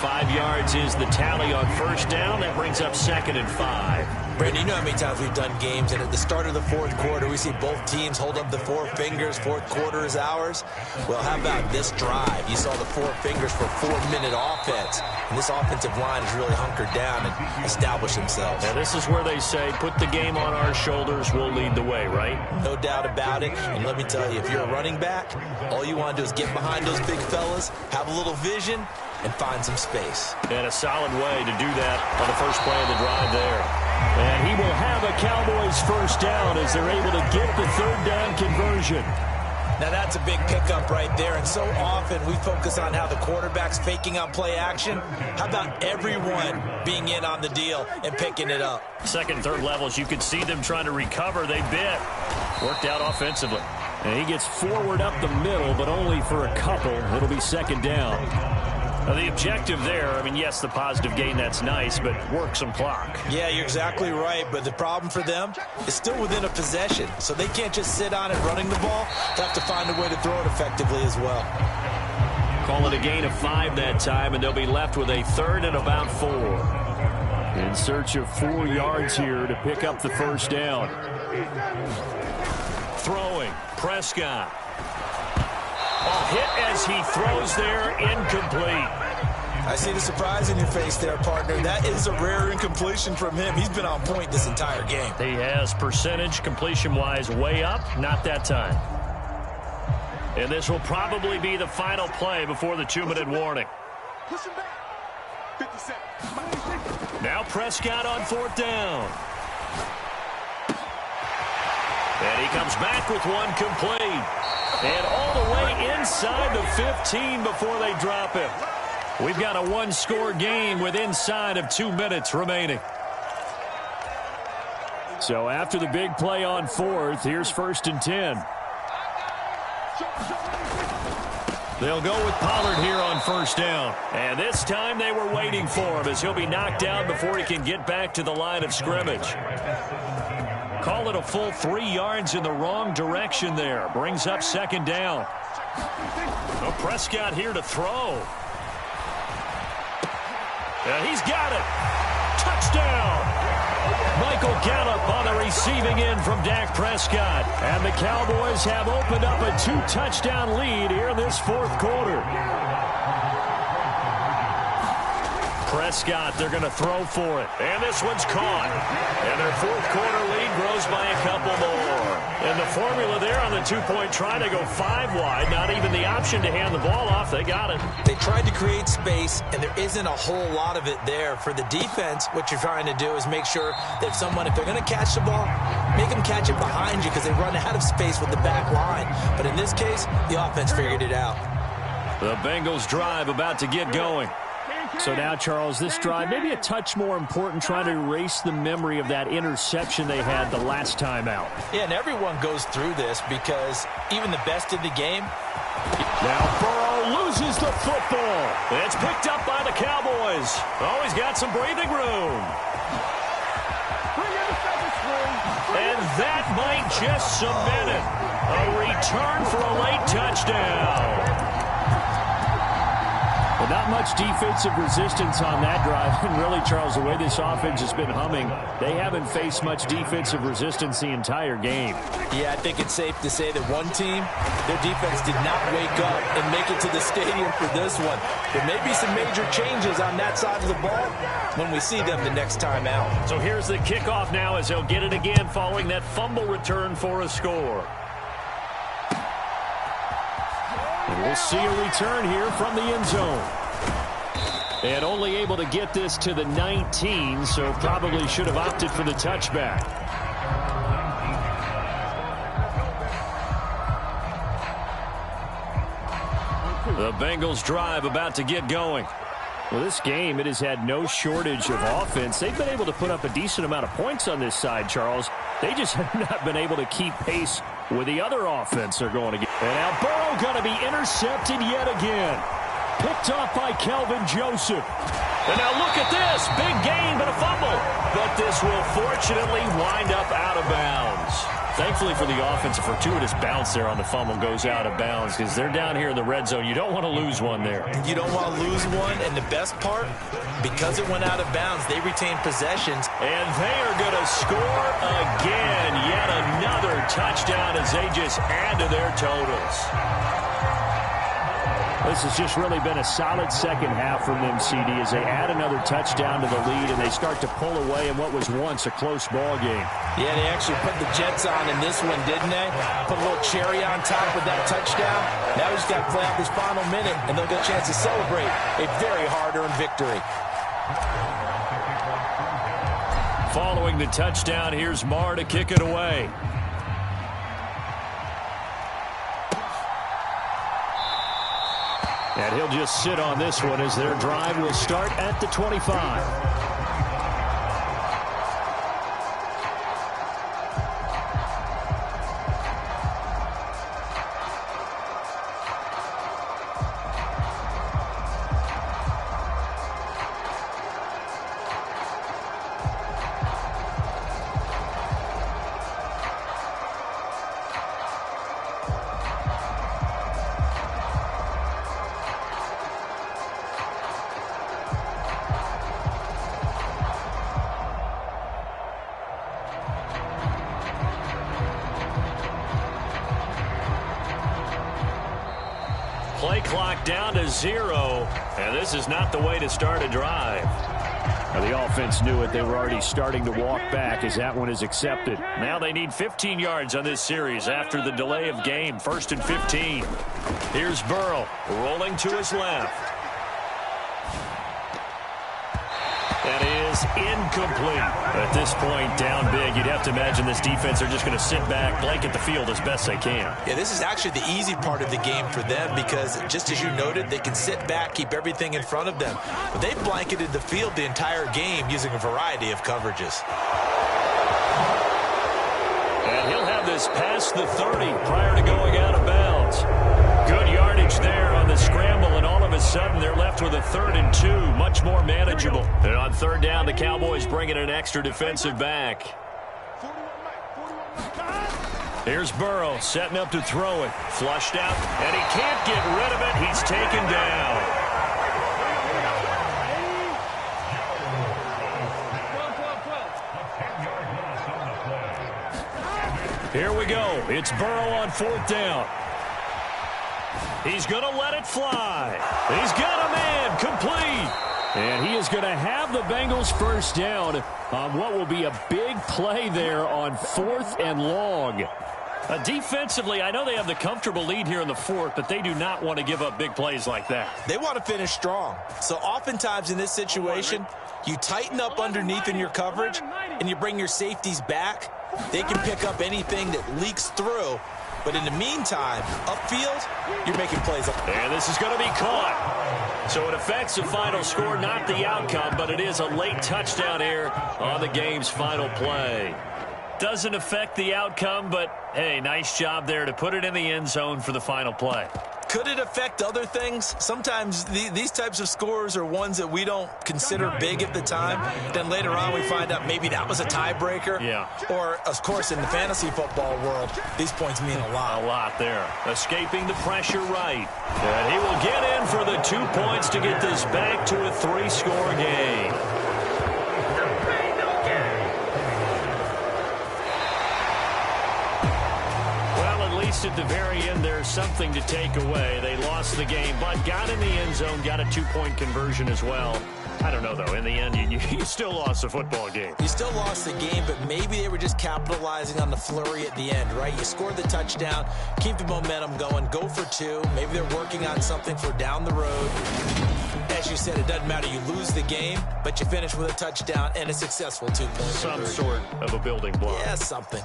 5 yards is the tally on first down. That brings up 2nd and 5. Brandon, you know how many times we've done games, and at the start of the fourth quarter, we see both teams hold up the 4 fingers. Fourth quarter is ours. Well, how about this drive? You saw the 4 fingers for 4-minute offense, and this offensive line has really hunkered down and established themselves. Now, this is where they say, put the game on our shoulders, we'll lead the way, right? No doubt about it, and let me tell you, if you're a running back, all you want to do is get behind those big fellas, have a little vision, and find some space. And a solid way to do that on the first play of the drive there. And he will have a Cowboys first down as they're able to get the 3rd down conversion. Now that's a big pickup right there, and so often we focus on how the quarterback's faking on play action. How about everyone being in on the deal and picking it up? 2nd and 3rd levels, you could see them trying to recover. They bit. Worked out offensively. And he gets forward up the middle, but only for a couple. It'll be 2nd down. Now, the objective there, I mean, yes, the positive gain, that's nice, but work some clock. Yeah, you're exactly right, but the problem for them is still within a possession, so they can't just sit on it running the ball. They have to find a way to throw it effectively as well. Call it a gain of 5 that time, and they'll be left with a 3rd and about 4. In search of 4 yards here to pick up the first down. Throwing, Prescott. Hit as he throws there, incomplete. I see the surprise in your face there, partner. That is a rare incompletion from him. He's been on point this entire game. He has percentage completion-wise way up, not that time. And this will probably be the final play before the 2-minute warning. Now Prescott on 4th down. And he comes back with one complete. And all the way inside the 15 before they drop him. We've got a 1-score game with inside of 2 minutes remaining. So after the big play on 4th, here's 1st and 10. They'll go with Pollard here on 1st down. And this time they were waiting for him as he'll be knocked down before he can get back to the line of scrimmage. Call it a full 3 yards in the wrong direction there. Brings up 2nd down. Oh, Prescott here to throw. He's got it. Touchdown. Michael Gallup on the receiving end from Dak Prescott. And the Cowboys have opened up a 2-touchdown lead here in this 4th quarter. Prescott, they're going to throw for it. And this one's caught. And their 4th quarter lead grows by a couple more. And the formula there on the 2-point try to go 5 wide. Not even the option to hand the ball off. They got it. They tried to create space, and there isn't a whole lot of it there. For the defense, what you're trying to do is make sure that if they're going to catch the ball, make them catch it behind you because they run out of space with the back line. But in this case, the offense figured it out. The Bengals drive about to get going. So now, Charles, this drive maybe a touch more important, trying to erase the memory of that interception they had the last time out. Yeah, and everyone goes through this because even the best in the game. Now Burrow loses the football. It's picked up by the Cowboys. Oh, he's got some breathing room. And that might just cement it. A return for a late touchdown. Well, not much defensive resistance on that drive. And really, Charles, the way this offense has been humming, they haven't faced much defensive resistance the entire game. Yeah, I think it's safe to say that one team, their defense did not wake up and make it to the stadium for this one. There may be some major changes on that side of the ball when we see them the next time out. So here's the kickoff now as they'll get it again following that fumble return for a score. And we'll see a return here from the end zone. And only able to get this to the 19, so probably should have opted for the touchback. The Bengals drive about to get going. Well, this game, it has had no shortage of offense. They've been able to put up a decent amount of points on this side, Charles. They just have not been able to keep pace with the other offense they're going to get. And now Burrow going to be intercepted yet again. Picked off by Kelvin Joseph. And now look at this. Big gain, but a fumble. But this will fortunately wind up out of bounds. Thankfully for the offense, a fortuitous bounce there on the fumble goes out of bounds because they're down here in the red zone. You don't want to lose one there. You don't want to lose one, and the best part, because it went out of bounds, they retain possessions. And they are going to score again. Yet another touchdown as they just add to their totals. This has just really been a solid second half from them, CD, as they add another touchdown to the lead and they start to pull away in what was once a close ball game. Yeah, they actually put the Jets on in this one, didn't they? Put a little cherry on top with that touchdown. Now we just got to play out this final minute, and they'll get a chance to celebrate a very hard-earned victory. Following the touchdown, here's Marr to kick it away. And he'll just sit on this one as their drive will start at the 25. Play clock down to 0, and this is not the way to start a drive. Now, the offense knew it. They were already starting to walk back as that one is accepted. Now they need 15 yards on this series after the delay of game. 1st and 15. Here's Burrow rolling to his left. That is incomplete. At this point, down big, you'd have to imagine this defense are just going to sit back, blanket the field as best they can. Yeah, this is actually the easy part of the game for them because, just as you noted, they can sit back, keep everything in front of them. But they've blanketed the field the entire game using a variety of coverages. And he'll have this past the 30 prior to going out of bounds. Good yardage there on the scramble, and all of a sudden they're left with a 3rd and 2, much more manageable. And on 3rd down, the Cowboys bring in an extra defensive back. Here's Burrow setting up to throw it. Flushed out, and he can't get rid of it. He's taken down. Here we go. It's Burrow on 4th down. He's going to let it fly. He's got a man complete. And he is going to have the Bengals first down on what will be a big play there on 4th and long. Defensively, I know they have the comfortable lead here in the 4th, but they do not want to give up big plays like that. They want to finish strong. So oftentimes in this situation, you tighten up underneath in your coverage and you bring your safeties back. They can pick up anything that leaks through. But in the meantime, upfield, you're making plays up. And this is going to be caught. So it affects the final score, not the outcome, but it is a late touchdown here on the game's final play. Doesn't affect the outcome, but, hey, nice job there to put it in the end zone for the final play. Could it affect other things? Sometimes these types of scores are ones that we don't consider big at the time. Then later on we find out maybe that was a tiebreaker. Yeah. Or, of course, in the fantasy football world, these points mean a lot. A lot there. Escaping the pressure right. And he will get in for the 2 points to get this back to a 3-score game. At the very end, there's something to take away. They lost the game, but got in the end zone, got a 2-point conversion as well. I don't know, though. In the end, you still lost the football game. You still lost the game, but maybe they were just capitalizing on the flurry at the end, right? You scored the touchdown, keep the momentum going, go for 2. Maybe they're working on something for down the road. As you said, it doesn't matter. You lose the game, but you finish with a touchdown and a successful 2-point Some conversion. sort of a building block. Yeah, something.